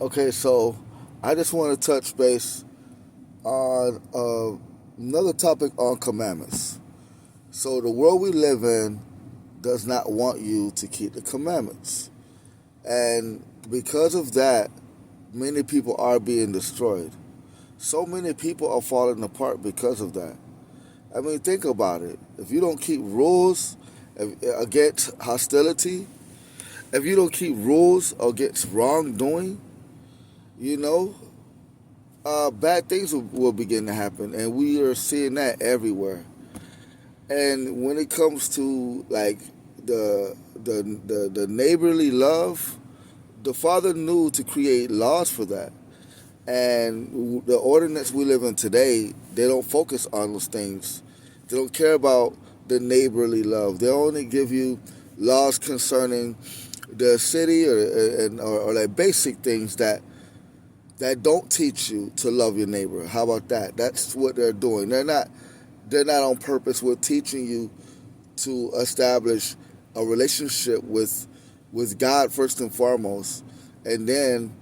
Okay, so I just want to touch base on another topic on commandments. So the world we live in does not want you to keep the commandments. And because of that, many people are being destroyed. So many people are falling apart because of that. I mean, think about it. If you don't keep rules against hostility, if you don't keep rules against wrongdoing, you know, bad things will begin to happen, and we are seeing that everywhere. And when it comes to like the neighborly love, the Father knew to create laws for that. And the ordinance we live in today, they don't focus on those things. They don't care about the neighborly love. They only give you laws concerning the city or like basic things that don't teach you to love your neighbor. How about that? That's what they're doing. They're not on purpose with teaching you to establish a relationship with God first and foremost, and then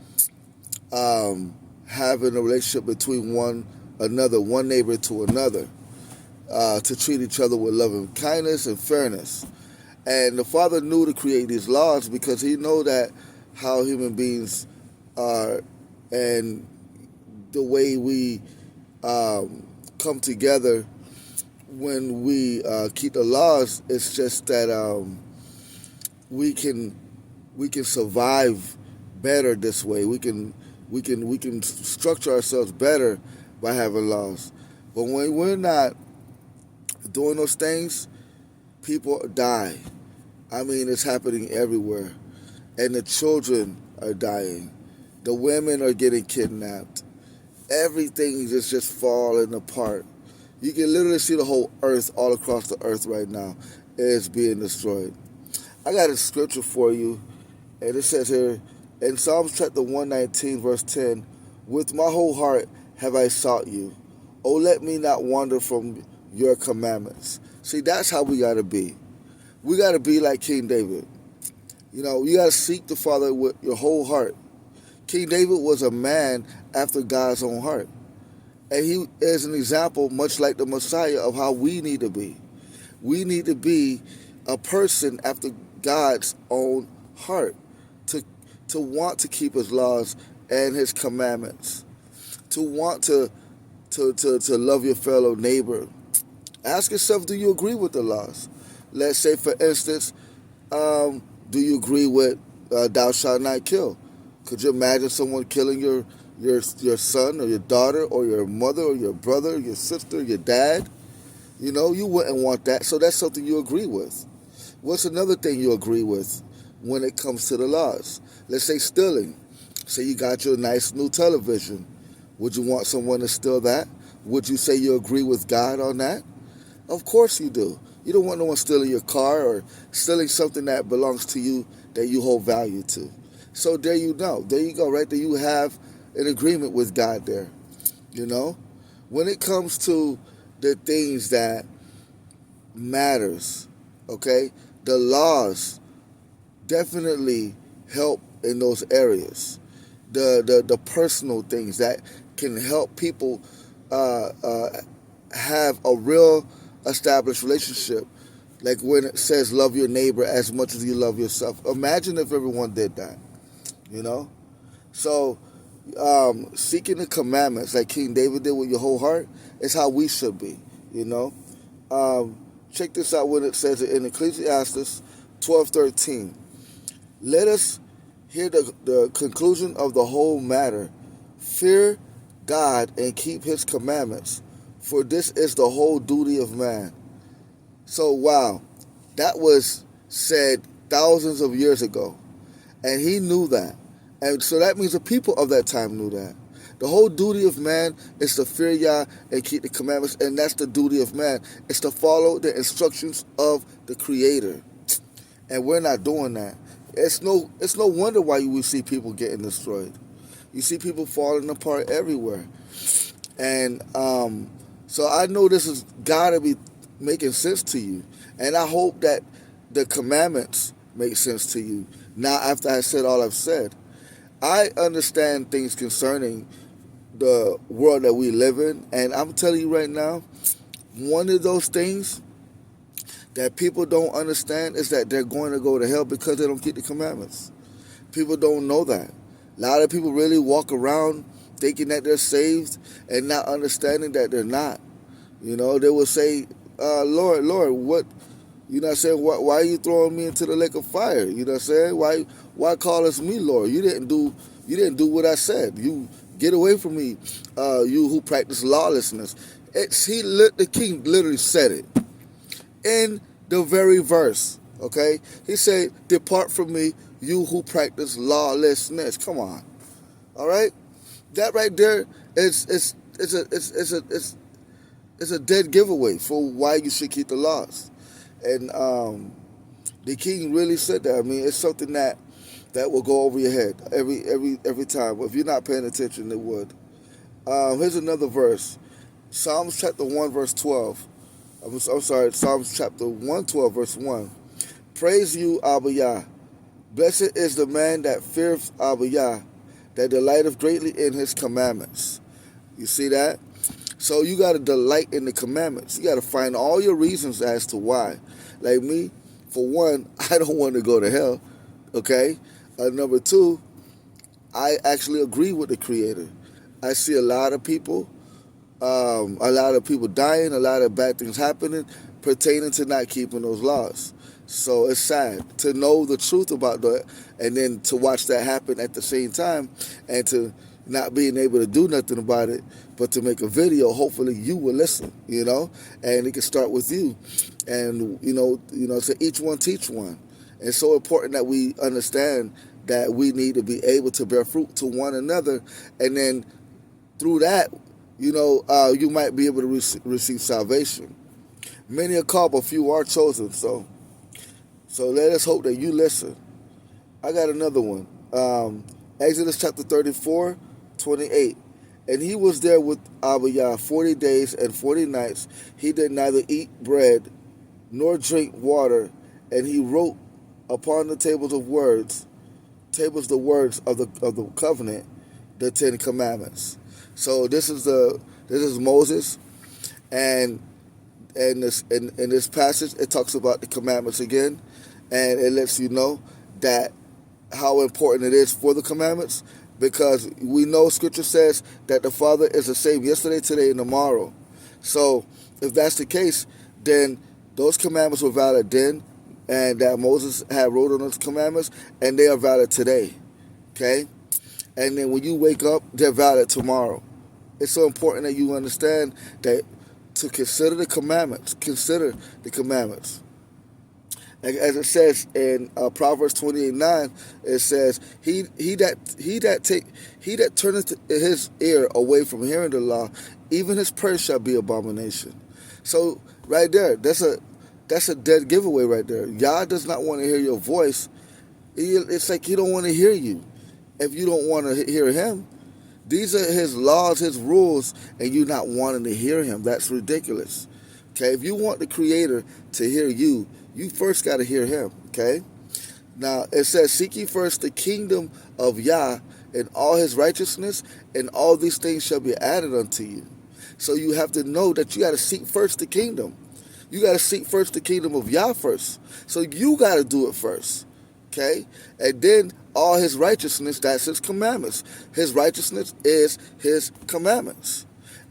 having a relationship between one neighbor to another, to treat each other with loving kindness and fairness. And the Father knew to create these laws because He know that how human beings are, and the way we come together when we keep the laws. It's just that we can survive better this way. We can structure ourselves better by having laws. But when we're not doing those things, people die. I mean, it's happening everywhere, and the children are dying. The women are getting kidnapped. Everything is just falling apart. You can literally see the whole earth, all across the earth right now, is being destroyed. I got a scripture for you, and it says here in Psalms chapter 119, verse 10, "With my whole heart have I sought you. Oh, let me not wander from your commandments." See, that's how we got to be. We got to be like King David. You got to seek the Father with your whole heart. King David was a man after God's own heart. And he is an example, much like the Messiah, of how we need to be. We need to be a person after God's own heart, to want to keep His laws and His commandments, to want to love your fellow neighbor. Ask yourself, do you agree with the laws? Let's say, for instance, do you agree with thou shalt not kill? Could you imagine someone killing your son or your daughter or your mother or your brother, or your sister, your dad? You wouldn't want that. So that's something you agree with. What's another thing you agree with when it comes to the laws? Let's say stealing. Say you got your nice new television. Would you want someone to steal that? Would you say you agree with God on that? Of course you do. You don't want no one stealing your car or stealing something that belongs to you that you hold value to. So there you go. There you go. Right there you have an agreement with God there. When it comes to the things that matters, okay, the laws definitely help in those areas. The personal things that can help people have a real established relationship. Like when it says love your neighbor as much as you love yourself. Imagine if everyone did that, you know? So seeking the commandments like King David did with your whole heart is how we should be, you know? Check this out when it says in Ecclesiastes 12:13. Let us hear the conclusion of the whole matter. Fear God and keep His commandments, for this is the whole duty of man. So, wow, that was said thousands of years ago, and he knew that. And so that means the people of that time knew that. The whole duty of man is to fear Yah and keep the commandments, and that's the duty of man. It's to follow the instructions of the Creator. And we're not doing that. It's no wonder why you see people getting destroyed. You see people falling apart everywhere. And so I know this has got to be making sense to you. And I hope that the commandments make sense to you. Now, after I said all I've said, I understand things concerning the world that we live in, and I'm telling you right now, one of those things that people don't understand is that they're going to go to hell because they don't keep the commandments. People don't know that. A lot of people really walk around thinking that they're saved and not understanding that they're not. You know, they will say, Lord, Lord, what, you know what I'm saying, why are you throwing me into the lake of fire? You know what I'm saying? Why call us me, Lord? You didn't do what I said. You get away from me, you who practice lawlessness. The king literally said it in the very verse. Okay, he said, "Depart from me, you who practice lawlessness." Come on, all right. That right there is a dead giveaway for why you should keep the laws. And the king really said that. I mean, it's something that will go over your head every time. If you're not paying attention, it would. Here's another verse. Psalms chapter 1, verse 12. I'm sorry, Psalms chapter 112, verse 1. Praise you, Abba Yah. Blessed is the man that feareth Abba Yah, that delighteth greatly in his commandments. You see that? So you got to delight in the commandments. You got to find all your reasons as to why. Like me, for one, I don't want to go to hell. Okay? Number two, I actually agree with the Creator. I see a lot of people dying, a lot of bad things happening pertaining to not keeping those laws. So it's sad to know the truth about that and then to watch that happen at the same time and to not being able to do nothing about it, but to make a video. Hopefully you will listen, you know, and it can start with you. And, so each one teach one. It's so important that we understand that we need to be able to bear fruit to one another. And then through that, you might be able to receive salvation. Many are called, but few are chosen. So let us hope that you listen. I got another one. Exodus chapter 34, 28. And he was there with Abba Yah 40 days and 40 nights. He did neither eat bread nor drink water. And he wrote upon the tables the words of the covenant, the 10 commandments. So this is Moses, and in this passage it talks about the commandments again, and it lets you know that how important it is for the commandments, because we know Scripture says that the Father is the same yesterday, today, and tomorrow. So if that's the case, then those commandments were valid then, and that Moses had wrote on those commandments, and they are valid today. Okay? And then when you wake up, they're valid tomorrow. It's so important that you understand that to consider the commandments. Consider the commandments. As it says in Proverbs 28:9, it says, He that turneth his ear away from hearing the law, even his prayer shall be abomination. So right there, that's a dead giveaway right there. Yah does not want to hear your voice. It's like he don't want to hear you. If you don't want to hear him, these are his laws, his rules, and you not wanting to hear him. That's ridiculous. Okay, if you want the Creator to hear you, you first got to hear him. Okay, now it says, seek ye first the kingdom of Yah and all his righteousness, and all these things shall be added unto you. So you have to know that you got to seek first the kingdom. You got to seek first the kingdom of Yah first. So you got to do it first. Okay, and then all his righteousness, that's his commandments. His righteousness is his commandments.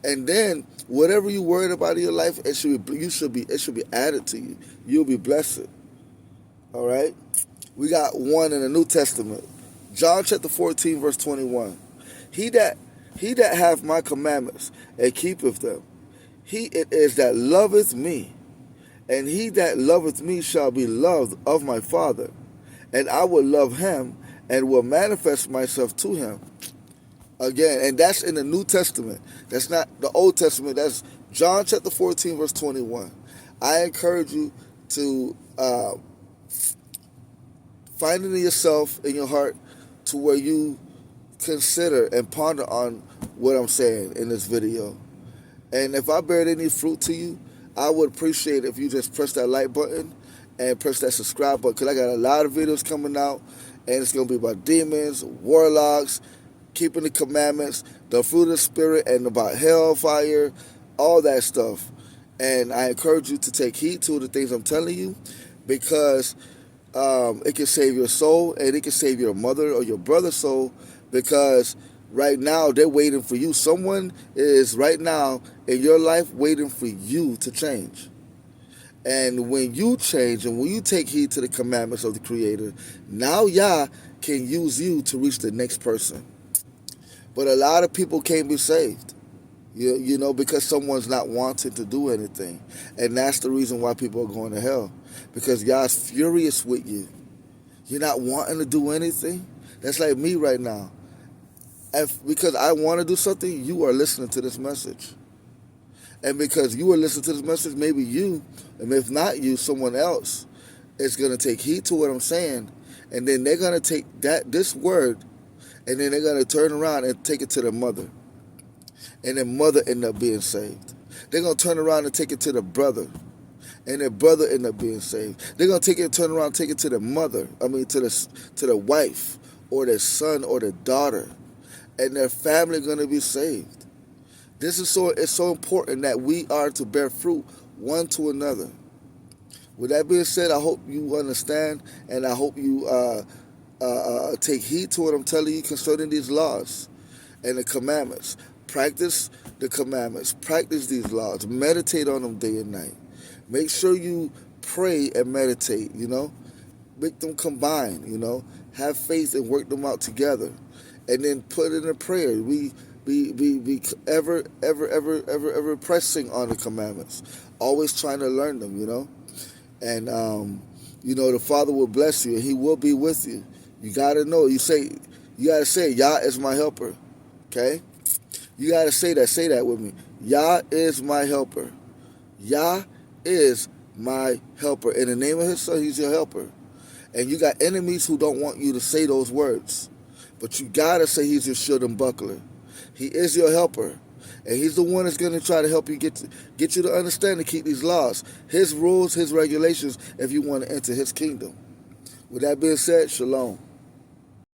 And then whatever you worried about in your life, it should be added to you. You'll be blessed. All right? We got one in the New Testament. John chapter 14, verse 21. He that hath my commandments and keepeth them, he it is that loveth me. And he that loveth me shall be loved of my Father. And I will love him and will manifest myself to him. Again, and that's in the New Testament. That's not the Old Testament. That's John chapter 14, verse 21. I encourage you to find it in yourself, in your heart, to where you consider and ponder on what I'm saying in this video. And if I bear any fruit to you, I would appreciate it if you just press that like button and press that subscribe button, because I got a lot of videos coming out, And it's going to be about demons, warlocks, keeping the commandments, the fruit of the Spirit, and about hellfire, all that stuff. And I encourage you to take heed to the things I'm telling you, because it can save your soul, and it can save your mother or your brother's soul, because right now they're waiting for you. Someone is right now in your life waiting for you to change. And when you change and when you take heed to the commandments of the Creator, now Yah can use you to reach the next person. But a lot of people can't be saved, you know, because someone's not wanting to do anything. And that's the reason why people are going to hell, because Yah's furious with you. You're not wanting to do anything. That's like me right now. Because I want to do something, you are listening to this message. And because you are listening to this message, maybe you, and if not you, someone else is going to take heed to what I'm saying. And then they're going to take this word, and then they're going to turn around and take it to their mother. And their mother end up being saved. They're going to turn around and take it to their brother. And their brother end up being saved. They're going to turn around and take it to their mother. To the wife, or their son, or their daughter. And their family going to be saved. It's so important that we are to bear fruit one to another. With that being said, I hope you understand, and I hope you take heed to what I'm telling you concerning these laws and the commandments. Practice the commandments. Practice these laws. Meditate on them day and night. Make sure you pray and meditate, you know. Make them combine, you know. Have faith and work them out together. And then put it in a prayer. Be ever pressing on the commandments. Always trying to learn them, you know. And, you know, the Father will bless you, and He will be with you. You got to know. You got to say, Yah is my helper. Okay? You got to say that with me. Yah is my helper. Yah is my helper. In the name of His Son, He's your helper. And you got enemies who don't want you to say those words. But you got to say He's your shield and buckler. He is your helper. And He's the one that's going to try to help you get you to understand and keep these laws. His rules, His regulations, if you want to enter His kingdom. With that being said, shalom.